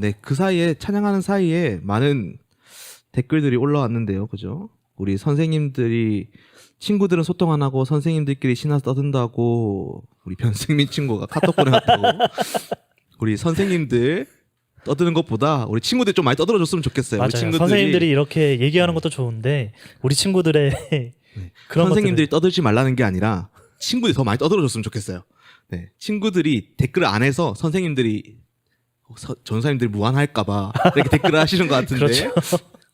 네. 그 사이에 찬양하는 사이에 많은 댓글들이 올라왔는데요. 그죠? 우리 선생님들이 친구들은 소통 안 하고 선생님들끼리 신나서 떠든다고 우리 변승민 친구가 카톡 보내왔다고. 우리 선생님들 떠드는 것보다 우리 친구들 좀 많이 떠들어줬으면 좋겠어요. 맞아요. 우리 친구들이 선생님들이 이렇게 얘기하는 것도 좋은데 우리 친구들의 그런 선생님들이 것들을 떠들지 말라는 게 아니라 친구들이 더 많이 떠들어줬으면 좋겠어요. 네. 친구들이 댓글 안 해서 선생님들이 전사님들이 무안할까봐 이렇게 댓글을 하시는 것 같은데 그렇죠.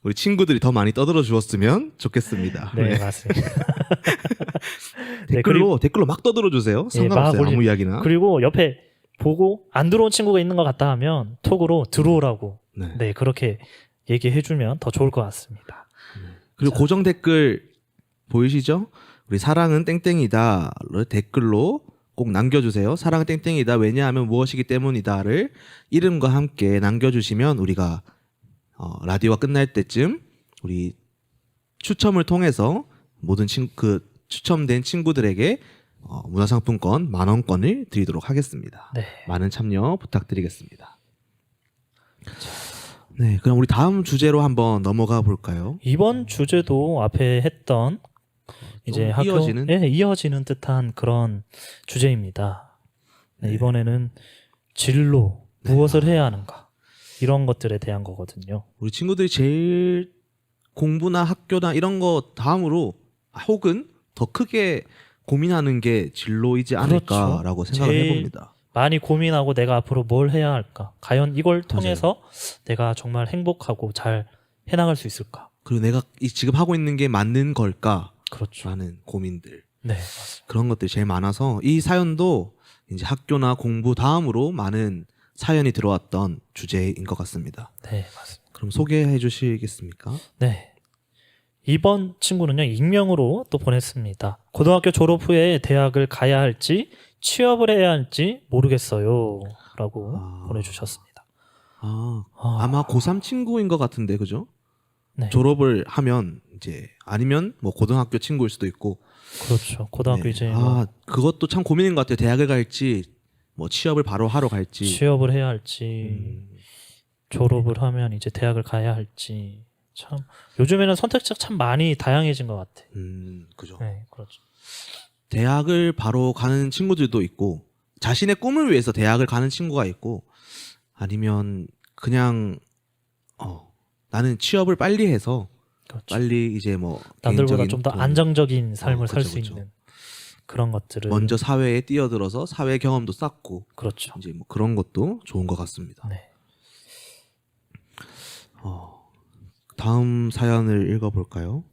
우리 친구들이 더 많이 떠들어 주었으면 좋겠습니다. 네, 맞습니다. 네, 댓글로 막 떠들어 주세요. 네, 상관없어요. 막 아무 이야기나. 그리고 옆에 보고 안 들어온 친구가 있는 것 같다 하면 톡으로 들어오라고 네. 그렇게 얘기해주면 더 좋을 것 같습니다. 그리고 자. 고정 댓글 보이시죠? 우리 사랑은 땡땡이다를 댓글로 꼭 남겨주세요. 사랑은 땡땡이다. 왜냐하면 무엇이기 때문이다를 이름과 함께 남겨주시면 우리가 라디오가 끝날 때쯤 우리 추첨을 통해서 모든 추첨된 친구들에게 문화상품권 10,000원권을 드리도록 하겠습니다. 네. 많은 참여 부탁드리겠습니다. 네, 그럼 우리 다음 주제로 한번 넘어가 볼까요? 이번 주제도 앞에 했던 이제 이어지는 듯한 그런 주제입니다. 네, 네. 이번에는 진로 네. 무엇을 해야 하는가 이런 것들에 대한 거거든요. 우리 친구들이 제일 공부나 학교나 이런 거 다음으로 혹은 더 크게 고민하는 게 진로이지 않을까라고 생각을 제일 해봅니다. 많이 고민하고 내가 앞으로 뭘 해야 할까? 과연 이걸 통해서 내가 정말 행복하고 잘 해나갈 수 있을까? 그리고 내가 지금 하고 있는 게 맞는 걸까? 그렇죠. 라는 고민들. 네, 맞습니다. 그런 것들이 제일 많아서 이 사연도 이제 학교나 공부 다음으로 많은 사연이 들어왔던 주제인 것 같습니다. 네, 맞습니다. 그럼 소개해 주시겠습니까? 네. 이번 친구는요, 익명으로 또 보냈습니다. 고등학교 졸업 후에 대학을 가야 할지 취업을 해야 할지 모르겠어요. 라고 보내주셨습니다. 아마 고3 친구인 것 같은데, 그죠? 네. 졸업을 하면 이제 아니면 뭐 고등학교 친구일 수도 있고. 그렇죠. 고등학교 네. 이제 그것도 참 고민인 것 같아요. 대학을 갈지 뭐 취업을 바로 하러 갈지. 취업을 해야 할지 졸업을 하면 이제 대학을 가야 할지 참 요즘에는 선택지가 참 많이 다양해진 것 같아. 그죠. 네, 그렇죠. 대학을 바로 가는 친구들도 있고 자신의 꿈을 위해서 대학을 가는 친구가 있고 아니면 그냥 나는 취업을 빨리 해서 그렇죠. 빨리 이제 뭐 남들보다 좀 더 안정적인 삶을 살 수 그렇죠. 있는 그런 것들을 먼저 사회에 뛰어들어서 사회 경험도 쌓고 그렇죠. 이제 뭐 그런 것도 좋은 것 같습니다. 네. 다음 사연을 읽어볼까요?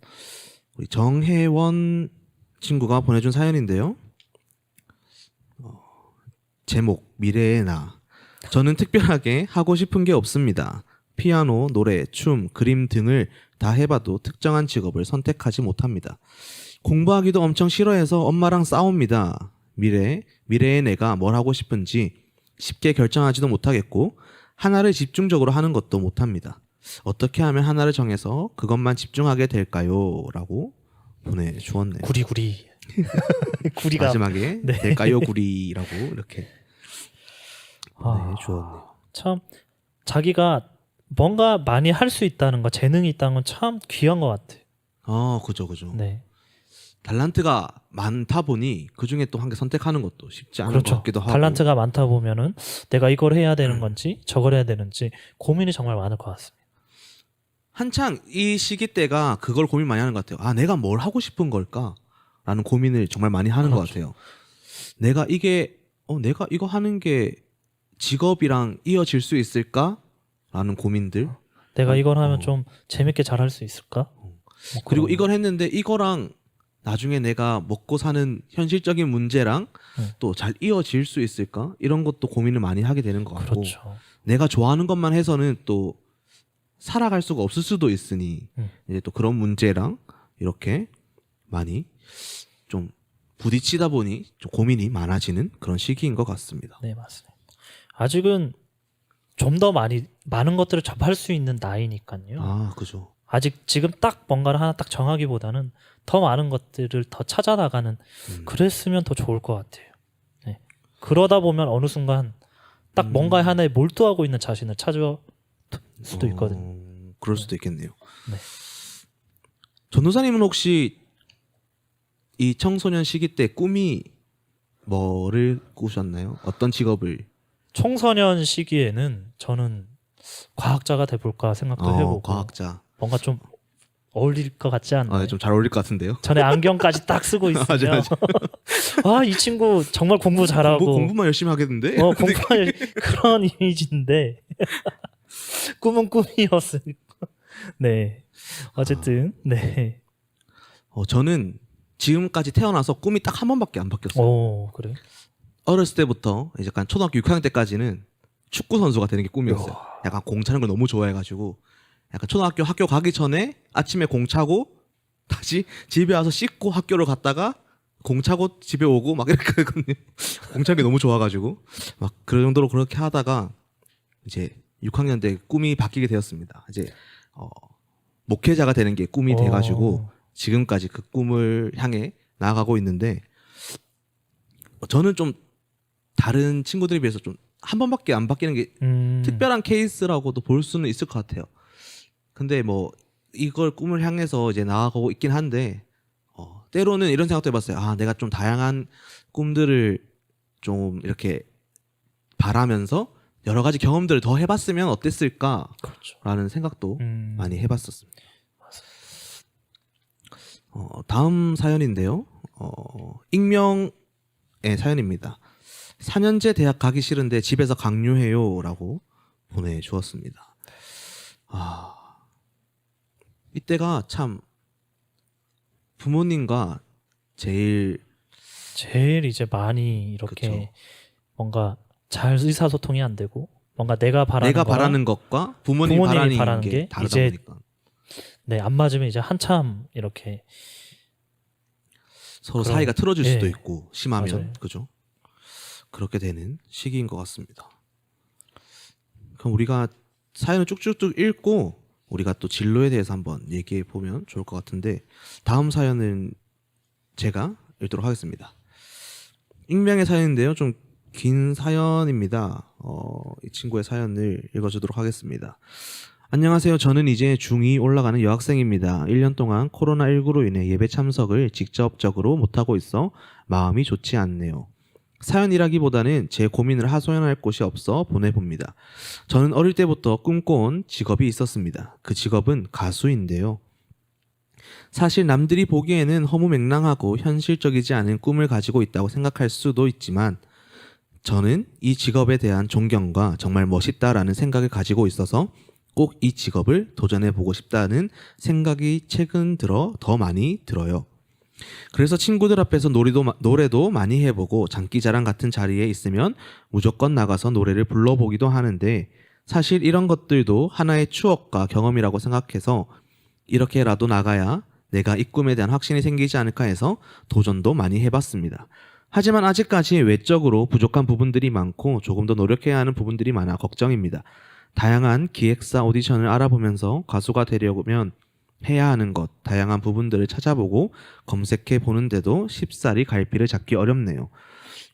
우리 정혜원 친구가 보내준 사연인데요. 제목 미래의 나. 저는 특별하게 하고 싶은 게 없습니다. 피아노, 노래, 춤, 그림 등을 다 해봐도 특정한 직업을 선택하지 못합니다. 공부하기도 엄청 싫어해서 엄마랑 싸웁니다. 미래의 내가 뭘 하고 싶은지 쉽게 결정하지도 못하겠고 하나를 집중적으로 하는 것도 못합니다. 어떻게 하면 하나를 정해서 그것만 집중하게 될까요? 라고 보내주었네요. 구리구리. 구리가 마지막에 네. 될까요? 구리라고 이렇게 보내주었네요. 참 자기가 뭔가 많이 할 수 있다는 거, 재능이 있다는 건 참 귀한 것 같아. 그죠. 네. 달란트가 많다 보니 그 중에 또 한 개 선택하는 것도 쉽지 않은 그렇죠. 것 같기도 하고. 달란트가 많다 보면은 내가 이걸 해야 되는 건지 저걸 해야 되는지 고민이 정말 많을 것 같습니다. 한창 이 시기 때가 그걸 고민 많이 하는 것 같아요. 내가 뭘 하고 싶은 걸까? 라는 고민을 정말 많이 하는 것 같아요. 내가 이거 하는 게 직업이랑 이어질 수 있을까? 라는 고민들. 내가 이걸 하면 좀 재밌게 잘 할 수 있을까? 그리고 이걸 했는데 이거랑 나중에 내가 먹고 사는 현실적인 문제랑 또 잘 이어질 수 있을까? 이런 것도 고민을 많이 하게 되는 것 같고. 그렇죠. 내가 좋아하는 것만 해서는 또 살아갈 수가 없을 수도 있으니 이제 또 그런 문제랑 이렇게 많이 좀 부딪히다 보니 좀 고민이 많아지는 그런 시기인 것 같습니다. 네, 맞습니다. 아직은 좀 더 많은 것들을 접할 수 있는 나이니까요. 그죠. 아직 지금 딱 뭔가를 하나 딱 정하기보다는 더 많은 것들을 더 찾아나가는 그랬으면 더 좋을 것 같아요. 네. 그러다 보면 어느 순간 딱 뭔가 하나에 몰두하고 있는 자신을 찾을 수도 있거든요. 그럴 수도 있겠네요. 네. 전도사님은 혹시 이 청소년 시기 때 꿈이 뭐를 꾸셨나요? 어떤 직업을? 청소년 시기에는 저는 과학자가 돼볼까 생각도 해보고 과학자. 뭔가 좀 어울릴 것 같지 않나요? 좀 잘 어울릴 것 같은데요. 전에 안경까지 딱 쓰고 있으면 맞아. 이 친구 정말 공부 잘하고 공부만 열심히 하겠는데? 공부할 그런 이미지인데 꿈은 꿈이었을. 네. 어쨌든 네. 저는 지금까지 태어나서 꿈이 딱 한 번밖에 안 바뀌었어요. 그래. 어렸을 때부터 이제 약간 초등학교 6학년 때까지는 축구 선수가 되는 게 꿈이었어요. 약간 공 차는 걸 너무 좋아해가지고 약간 초등학교 학교 가기 전에 아침에 공 차고 다시 집에 와서 씻고 학교를 갔다가 공 차고 집에 오고 막 이렇게 했거든요. 공 차는 게 너무 좋아가지고 막 그 정도로 그렇게 하다가 이제 6학년 때 꿈이 바뀌게 되었습니다. 이제 목회자가 되는 게 꿈이 돼가지고 지금까지 그 꿈을 향해 나아가고 있는데 저는 좀 다른 친구들에 비해서 좀 한 번밖에 안 바뀌는 게 특별한 케이스라고도 볼 수는 있을 것 같아요. 근데 뭐 이걸 꿈을 향해서 이제 나아가고 있긴 한데 때로는 이런 생각도 해봤어요. 내가 좀 다양한 꿈들을 좀 이렇게 바라면서 여러 가지 경험들을 더 해봤으면 어땠을까라는 그렇죠. 생각도 많이 해봤었습니다. 다음 사연인데요. 익명의 사연입니다. 4년제 대학 가기 싫은데 집에서 강요해요라고 보내주었습니다. 이때가 참 부모님과 제일 이제 많이 이렇게 그쵸. 뭔가 잘 의사소통이 안 되고 뭔가 내가 바라는 것과 부모님이 바라는 게 다르다 이제 보니까 안 맞으면 이제 한참 이렇게 서로 사이가 틀어질 수도 있고 심하면 맞아요. 그죠? 그렇게 되는 시기인 것 같습니다. 그럼 우리가 사연을 쭉쭉쭉 읽고 우리가 또 진로에 대해서 한번 얘기해 보면 좋을 것 같은데 다음 사연은 제가 읽도록 하겠습니다. 익명의 사연인데요. 좀 긴 사연입니다. 이 친구의 사연을 읽어주도록 하겠습니다. 안녕하세요. 저는 이제 중2 올라가는 여학생입니다. 1년 동안 코로나19로 인해 예배 참석을 직접적으로 못하고 있어 마음이 좋지 않네요. 사연이라기보다는 제 고민을 하소연할 곳이 없어 보내봅니다. 저는 어릴 때부터 꿈꿔온 직업이 있었습니다. 그 직업은 가수인데요. 사실 남들이 보기에는 허무맹랑하고 현실적이지 않은 꿈을 가지고 있다고 생각할 수도 있지만 저는 이 직업에 대한 존경과 정말 멋있다라는 생각을 가지고 있어서 꼭 이 직업을 도전해보고 싶다는 생각이 최근 들어 더 많이 들어요. 그래서 친구들 앞에서 노래도 많이 해보고 장기자랑 같은 자리에 있으면 무조건 나가서 노래를 불러보기도 하는데 사실 이런 것들도 하나의 추억과 경험이라고 생각해서 이렇게라도 나가야 내가 이 꿈에 대한 확신이 생기지 않을까 해서 도전도 많이 해봤습니다. 하지만 아직까지 외적으로 부족한 부분들이 많고 조금 더 노력해야 하는 부분들이 많아 걱정입니다. 다양한 기획사 오디션을 알아보면서 가수가 되려면 해야 하는 것, 다양한 부분들을 찾아보고 검색해 보는데도 쉽사리 갈피를 잡기 어렵네요.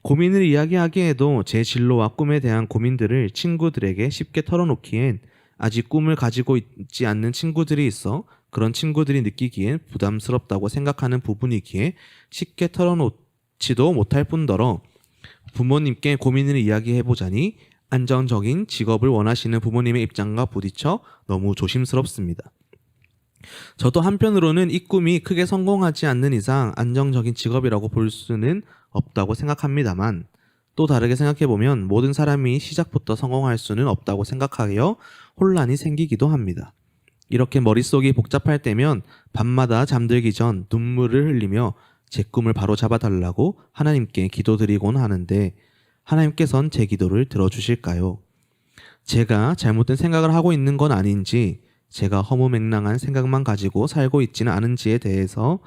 고민을 이야기하기에도 제 진로와 꿈에 대한 고민들을 친구들에게 쉽게 털어놓기엔 아직 꿈을 가지고 있지 않는 친구들이 있어 그런 친구들이 느끼기엔 부담스럽다고 생각하는 부분이기에 쉽게 털어놓지도 못할 뿐더러 부모님께 고민을 이야기해보자니 안정적인 직업을 원하시는 부모님의 입장과 부딪혀 너무 조심스럽습니다. 저도 한편으로는 이 꿈이 크게 성공하지 않는 이상 안정적인 직업이라고 볼 수는 없다고 생각합니다만 또 다르게 생각해보면 모든 사람이 시작부터 성공할 수는 없다고 생각하여 혼란이 생기기도 합니다. 이렇게 머릿속이 복잡할 때면 밤마다 잠들기 전 눈물을 흘리며 제 꿈을 바로 잡아달라고 하나님께 기도드리곤 하는데 하나님께선 제 기도를 들어주실까요? 제가 잘못된 생각을 하고 있는 건 아닌지 제가 허무맹랑한 생각만 가지고 살고 있지는 않은지에 대해서는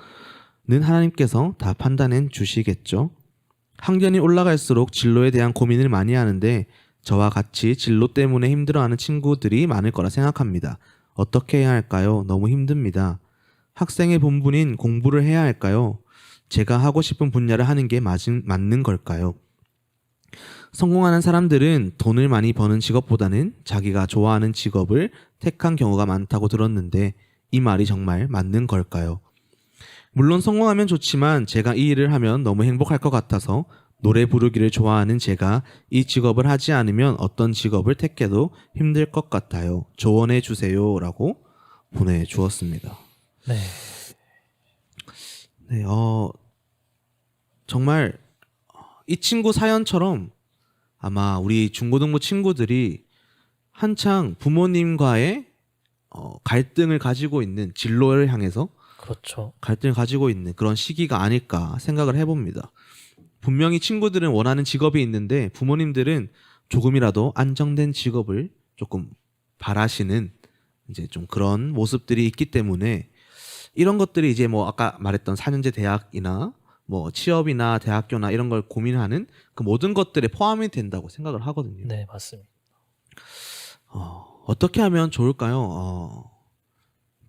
하나님께서 다 판단해 주시겠죠. 학년이 올라갈수록 진로에 대한 고민을 많이 하는데 저와 같이 진로 때문에 힘들어하는 친구들이 많을 거라 생각합니다. 어떻게 해야 할까요? 너무 힘듭니다. 학생의 본분인 공부를 해야 할까요? 제가 하고 싶은 분야를 하는 게 맞는 걸까요? 성공하는 사람들은 돈을 많이 버는 직업보다는 자기가 좋아하는 직업을 택한 경우가 많다고 들었는데 이 말이 정말 맞는 걸까요? 물론 성공하면 좋지만 제가 이 일을 하면 너무 행복할 것 같아서 노래 부르기를 좋아하는 제가 이 직업을 하지 않으면 어떤 직업을 택해도 힘들 것 같아요. 조언해 주세요라고 보내주었습니다. 네. 네, 정말 이 친구 사연처럼 아마 우리 중고등부 친구들이 한창 부모님과의 갈등을 가지고 있는 진로를 향해서 그렇죠. 갈등을 가지고 있는 그런 시기가 아닐까 생각을 해봅니다. 분명히 친구들은 원하는 직업이 있는데 부모님들은 조금이라도 안정된 직업을 조금 바라시는 이제 좀 그런 모습들이 있기 때문에 이런 것들이 이제 뭐 아까 말했던 4년제 대학이나 뭐 취업이나 대학교나 이런 걸 고민하는 그 모든 것들에 포함이 된다고 생각을 하거든요. 네, 맞습니다. 어떻게 하면 좋을까요?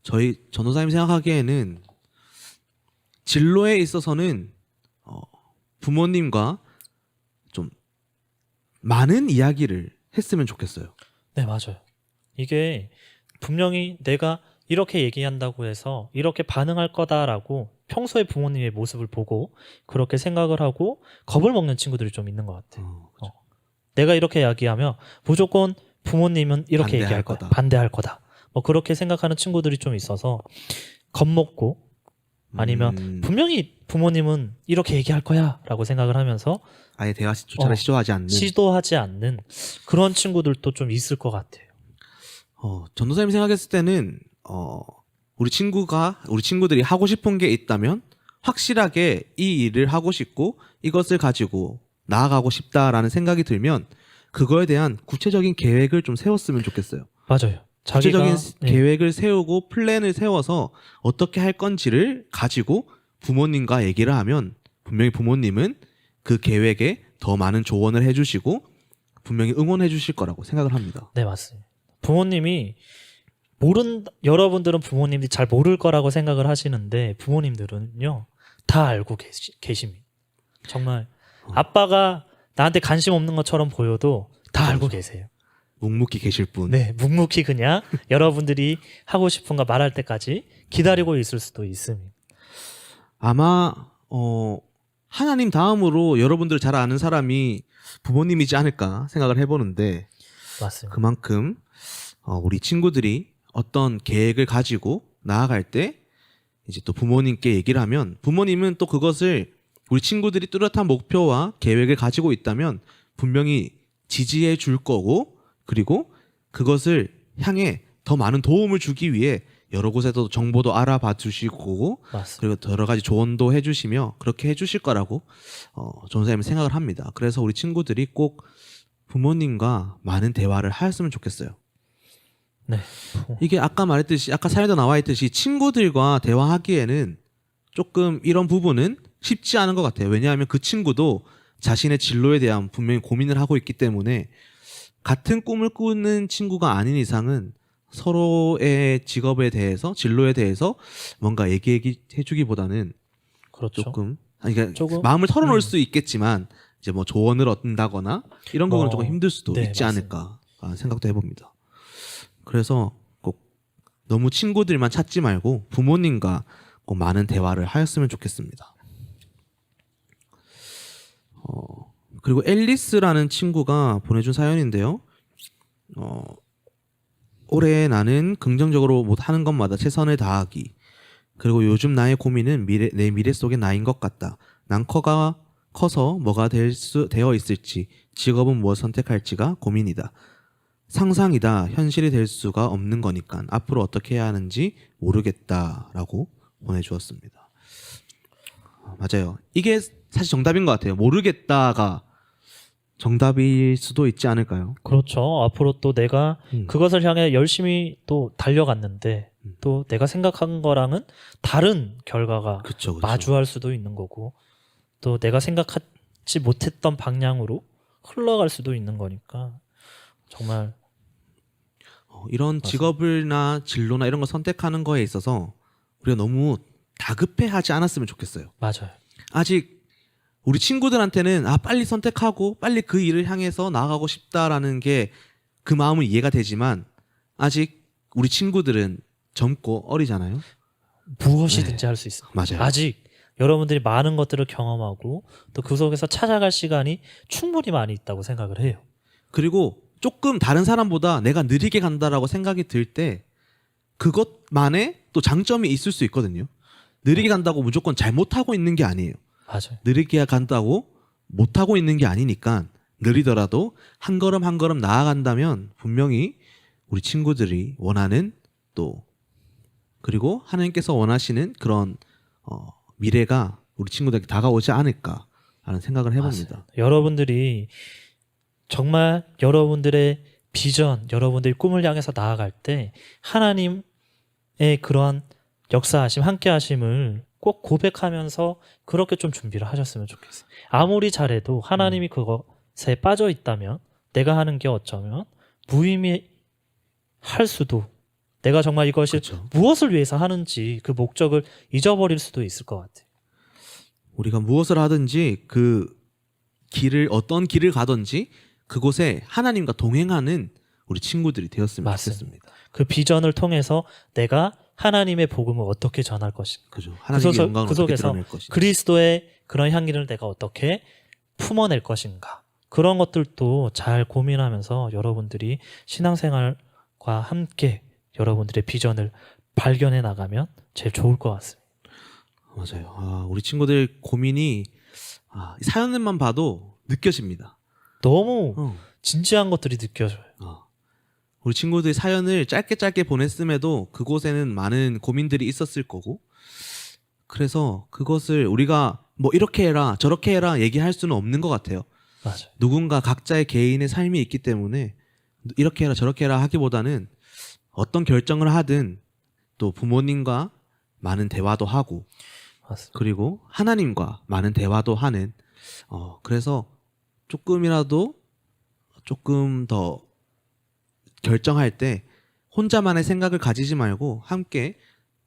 저희 전도사님 생각하기에는 진로에 있어서는 부모님과 좀 많은 이야기를 했으면 좋겠어요. 네, 맞아요. 이게 분명히 내가 이렇게 얘기한다고 해서 이렇게 반응할 거다라고 평소에 부모님의 모습을 보고 그렇게 생각을 하고 겁을 먹는 친구들이 좀 있는 것 같아요. 내가 이렇게 이야기하면 무조건 부모님은 이렇게 반대할 얘기할 거다. 거다. 반대할 거다. 뭐 그렇게 생각하는 친구들이 좀 있어서 겁먹고 아니면 분명히 부모님은 이렇게 얘기할 거야 라고 생각을 하면서 아예 대화조차를 시도하지 않는 시도하지 않는 그런 친구들도 좀 있을 것 같아요. 전도사님 생각했을 때는 우리 친구들이 하고 싶은 게 있다면 확실하게 이 일을 하고 싶고 이것을 가지고 나아가고 싶다라는 생각이 들면 그거에 대한 구체적인 계획을 좀 세웠으면 좋겠어요. 맞아요. 구체적인 네. 계획을 세우고 플랜을 세워서 어떻게 할 건지를 가지고 부모님과 얘기를 하면 분명히 부모님은 그 계획에 더 많은 조언을 해주시고 분명히 응원해 주실 거라고 생각을 합니다. 네, 맞습니다. 부모님이 여러분들은 부모님이 잘 모를 거라고 생각을 하시는데 부모님들은요 다 알고 계십니다. 정말 아빠가 나한테 관심 없는 것처럼 보여도 다 알고 계세요. 묵묵히 계실 분. 네, 묵묵히 그냥 여러분들이 하고 싶은 거 말할 때까지 기다리고 있을 수도 있습니다. 아마 하나님 다음으로 여러분들 잘 아는 사람이 부모님이지 않을까 생각을 해보는데 맞습니다. 그만큼 우리 친구들이 어떤 계획을 가지고 나아갈 때 이제 또 부모님께 얘기를 하면 부모님은 또 그것을 우리 친구들이 뚜렷한 목표와 계획을 가지고 있다면 분명히 지지해 줄 거고 그리고 그것을 향해 더 많은 도움을 주기 위해 여러 곳에서 정보도 알아봐 주시고 맞습니다. 그리고 여러 가지 조언도 해주시며 그렇게 해주실 거라고 전사님은 생각을 합니다. 그래서 우리 친구들이 꼭 부모님과 많은 대화를 하였으면 좋겠어요. 네. 이게 아까 말했듯이 아까 사연에 나와 있듯이 친구들과 대화하기에는 조금 이런 부분은 쉽지 않은 것 같아요. 왜냐하면 그 친구도 자신의 진로에 대한 분명히 고민을 하고 있기 때문에 같은 꿈을 꾸는 친구가 아닌 이상은 서로의 직업에 대해서 진로에 대해서 뭔가 얘기해주기보다는 그렇죠. 그러니까 조금, 마음을 털어놓을 수 있겠지만 이제 뭐 조언을 얻는다거나 이런 부분은 조금 힘들 수도 네, 있지 맞습니다. 않을까 생각도 해봅니다. 그래서 꼭 너무 친구들만 찾지 말고 부모님과 꼭 많은 대화를 하였으면 좋겠습니다. 그리고 앨리스라는 친구가 보내준 사연인데요. 올해 나는 긍정적으로 못하는 것마다 최선을 다하기. 그리고 요즘 나의 고민은 내 미래 속의 나인 것 같다. 난 커서 뭐가 되어 있을지, 직업은 무엇 선택할지가 고민이다. 상상이다. 현실이 될 수가 없는 거니까 앞으로 어떻게 해야 하는지 모르겠다라고 보내주었습니다. 맞아요. 이게 사실 정답인 것 같아요. 모르겠다가 정답일 수도 있지 않을까요? 그렇죠. 앞으로 또 내가 그것을 향해 열심히 또 달려갔는데 또 내가 생각한 거랑은 다른 결과가 그쵸. 마주할 수도 있는 거고 또 내가 생각하지 못했던 방향으로 흘러갈 수도 있는 거니까 정말 이런 직업이나 진로나 이런 거 선택하는 거에 있어서 우리가 너무 다급해하지 않았으면 좋겠어요. 맞아요. 아직 우리 친구들한테는 빨리 선택하고 빨리 그 일을 향해서 나아가고 싶다라는 게 그 마음은 이해가 되지만 아직 우리 친구들은 젊고 어리잖아요. 무엇이든지 네. 할 수 있어. 맞아요. 아직 여러분들이 많은 것들을 경험하고 또 그 속에서 찾아갈 시간이 충분히 많이 있다고 생각을 해요. 그리고 조금 다른 사람보다 내가 느리게 간다라고 생각이 들 때 그것만의 또 장점이 있을 수 있거든요. 느리게 간다고 무조건 잘못하고 있는 게 아니에요. 맞아요. 느리게 간다고 못하고 있는 게 아니니까 느리더라도 한 걸음 한 걸음 나아간다면 분명히 우리 친구들이 원하는 또 그리고 하나님께서 원하시는 그런 미래가 우리 친구들에게 다가오지 않을까라는 생각을 해봅니다. 맞습니다. 여러분들이 정말 여러분들의 비전, 여러분들의 꿈을 향해서 나아갈 때 하나님의 그런 역사하심, 함께하심을 꼭 고백하면서 그렇게 좀 준비를 하셨으면 좋겠어요. 아무리 잘해도 하나님이 그것에 빠져 있다면 내가 하는 게 어쩌면 무의미할 수도, 내가 정말 이것이 그렇죠. 무엇을 위해서 하는지 그 목적을 잊어버릴 수도 있을 것 같아요. 우리가 무엇을 하든지 그 길을 어떤 길을 가든지 그곳에 하나님과 동행하는 우리 친구들이 되었으면 맞습니다. 좋겠습니다. 그 비전을 통해서 내가 하나님의 복음을 어떻게 전할 것인가, 그죠. 하나님의 영광을 그 어떻게 속에서 드러낼 것인가. 그리스도의 그런 향기를 내가 어떻게 품어낼 것인가, 그런 것들도 잘 고민하면서 여러분들이 신앙생활과 함께 여러분들의 비전을 발견해 나가면 제일 좋을 것 같습니다. 맞아요. 우리 친구들 고민이 사연들만 봐도 느껴집니다. 너무 어. 진지한 것들이 느껴져요. 우리 친구들이 사연을 짧게 보냈음에도 그곳에는 많은 고민들이 있었을 거고 그래서 그것을 우리가 뭐 이렇게 해라 저렇게 해라 얘기할 수는 없는 것 같아요. 맞아요. 누군가 각자의 개인의 삶이 있기 때문에 이렇게 해라 저렇게 해라 하기보다는 어떤 결정을 하든 또 부모님과 많은 대화도 하고 맞습니다. 그리고 하나님과 많은 대화도 하는 그래서 조금이라도 조금 더 결정할 때 혼자만의 생각을 가지지 말고 함께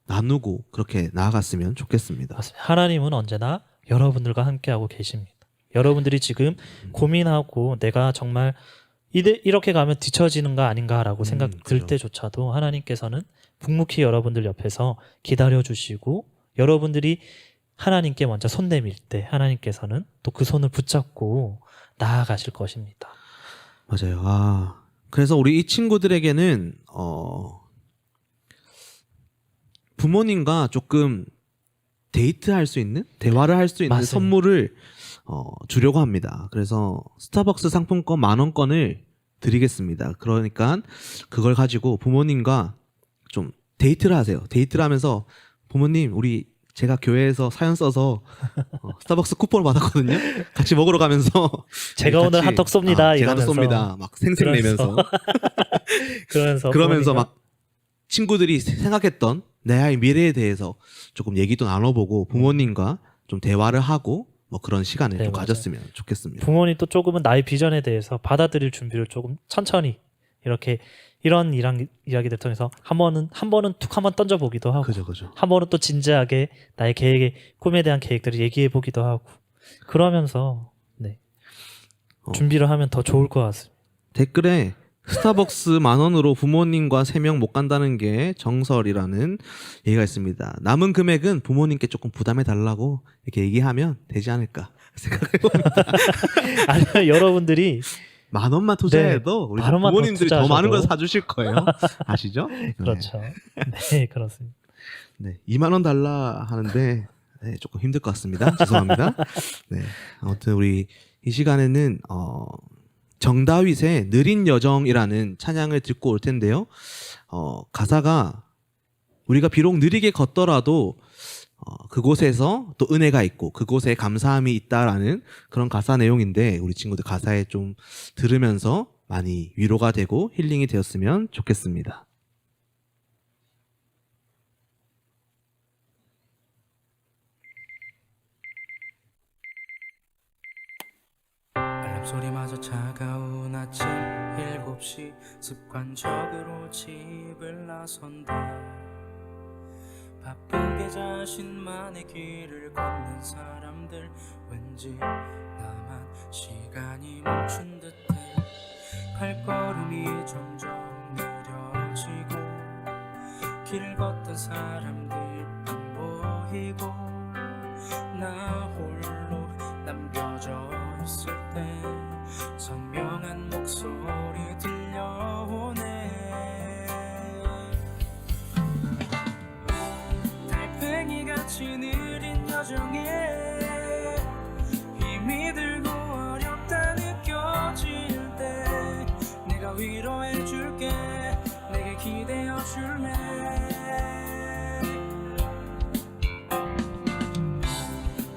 나누고 그렇게 나아갔으면 좋겠습니다. 맞습니다. 하나님은 언제나 여러분들과 함께하고 계십니다. 여러분들이 지금 고민하고 내가 정말 이렇게 가면 뒤처지는 거 아닌가라고 생각 들 그죠. 때조차도 하나님께서는 묵묵히 여러분들 옆에서 기다려주시고 여러분들이 하나님께 먼저 손 내밀 때 하나님께서는 또 그 손을 붙잡고 나아가실 것입니다. 맞아요. 그래서 우리 이 친구들에게는 부모님과 조금 데이트할 수 있는 대화를 할 수 있는 맞습니다. 선물을 주려고 합니다. 그래서 스타벅스 상품권 10,000원권을 드리겠습니다. 그러니까 그걸 가지고 부모님과 좀 데이트를 하세요. 데이트를 하면서 부모님 제가 교회에서 사연 써서 스타벅스 쿠폰을 받았거든요. 같이 먹으러 가면서 제가 오늘 핫톡 쏩니다. 제가 이러면서. 쏩니다. 막 생색 내면서 그러면서 그러면서 부모님과 막 친구들이 생각했던 내 미래에 대해서 조금 얘기도 나눠보고 부모님과 좀 대화를 하고 뭐 그런 시간을 네, 좀 맞아요. 가졌으면 좋겠습니다. 부모님도 조금은 나의 비전에 대해서 받아들일 준비를 조금 천천히 이렇게 이런 이야기들 통해서 한 번은 툭 한번 던져보기도 하고 그죠. 한 번은 또 진지하게 나의 꿈에 대한 계획들을 얘기해 보기도 하고 그러면서 준비를 하면 더 좋을 것 같습니다. 댓글에 스타벅스 10,000원으로 부모님과 3명 못 간다는 게 정설이라는 얘기가 있습니다. 남은 금액은 부모님께 조금 부담해 달라고 이렇게 얘기하면 되지 않을까 생각해봅니다. 아니면 여러분들이 10,000원만 투자해도 우리 10,000원만 더 부모님들이 더 많은 걸 투자하셔도. 사주실 거예요. 아시죠? 그렇죠. 네, 그렇습니다. 네, 20,000원 달라 하는데 조금 힘들 것 같습니다. 죄송합니다. 네, 아무튼 우리 이 시간에는 정다윗의 느린 여정이라는 찬양을 듣고 올 텐데요. 가사가 우리가 비록 느리게 걷더라도 그곳에서 또 은혜가 있고 그곳에 감사함이 있다라는 그런 가사 내용인데 우리 친구들 가사에 좀 들으면서 많이 위로가 되고 힐링이 되었으면 좋겠습니다. 알람 소리마저 차가운 아침 7시 습관적으로 집을 나선다. 바쁘게 자신만의 길을 걷는 사람들 왠지 나만 시간이 멈춘 듯해 발걸음이 점점 느려지고 길을 걷던 사람들 안 보이고 나 홀로 남겨져 있을 때 선명한 목소리 들려오네 달팽이같이 느린 여정에 힘이 들고 어렵다 느껴질 때 내가 위로해줄게 내게 기대어줄래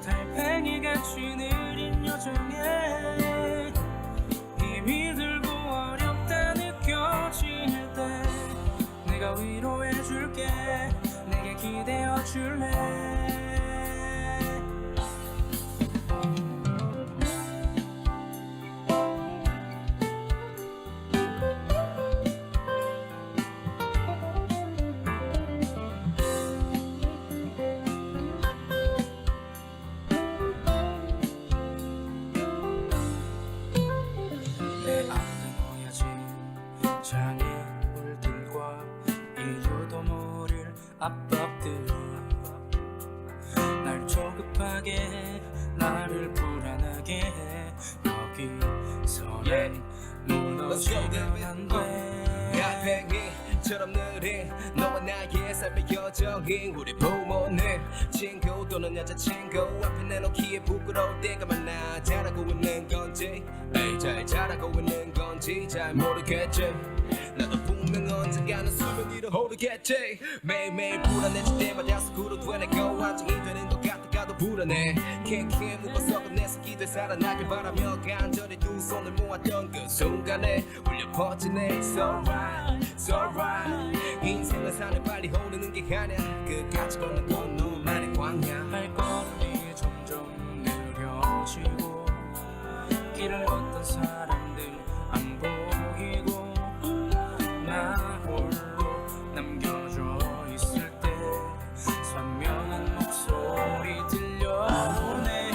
달팽이같이 느린 여정에 힘이 들고 어렵다 느껴질 때 내가 위로해줄게 내게 기대어줄래 내 앞에 놓여진 장애물들과 이유도 모를 압박들이 날 조급하게 해 나를 불안하게 해 여기서는 무너지면 안돼 달팽이처럼 느린 너와 나의 삶의 여정이 우리 부모님 친구 또는 여자친구 앞에 내놓기에 부끄러울 때가 많아 잘하고 있는 건지 에이 잘 자라고 있는 건지 잘 모르겠지 나도 분명 언젠가는 수면 위로 오르겠지 매일매일 불안해질 때마다 스스로 되뇌고 완전히 되는 것 같다가도 불안해 캔캔 묶어서 내 새끼들 살아나길 바라며 간절히 두 손을 모았던 그 순간에 울려 퍼지네 It's alright, it's alright 인생은 산을 빨리 오르는 게 아냐 끝까지 걷는 건 너만의 광야 발걸음이 점점 느려지고 길을 걷던 사람들 안 보이고 나 홀로 남겨져 있을 때 선명한 목소리 들려오네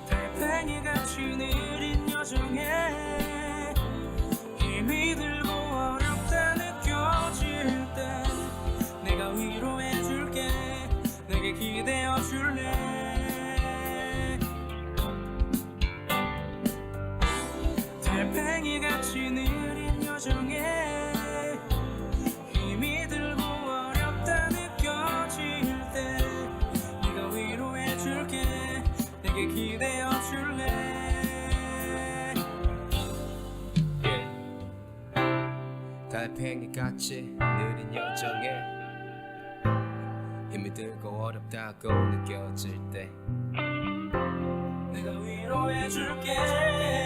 달팽이같이 느린 여정에 힘이 들고 어렵다 느껴질 때 내가 위로해줄게 내게 기대어줄래 달팽이같이 느린 여정에 힘이 들고 어렵다 느껴질 때 내가 위로해줄게 내게 기대어줄래 달팽이같이 느린 여정에 힘이 들고 어렵다고 느껴질 때 내가 위로해줄게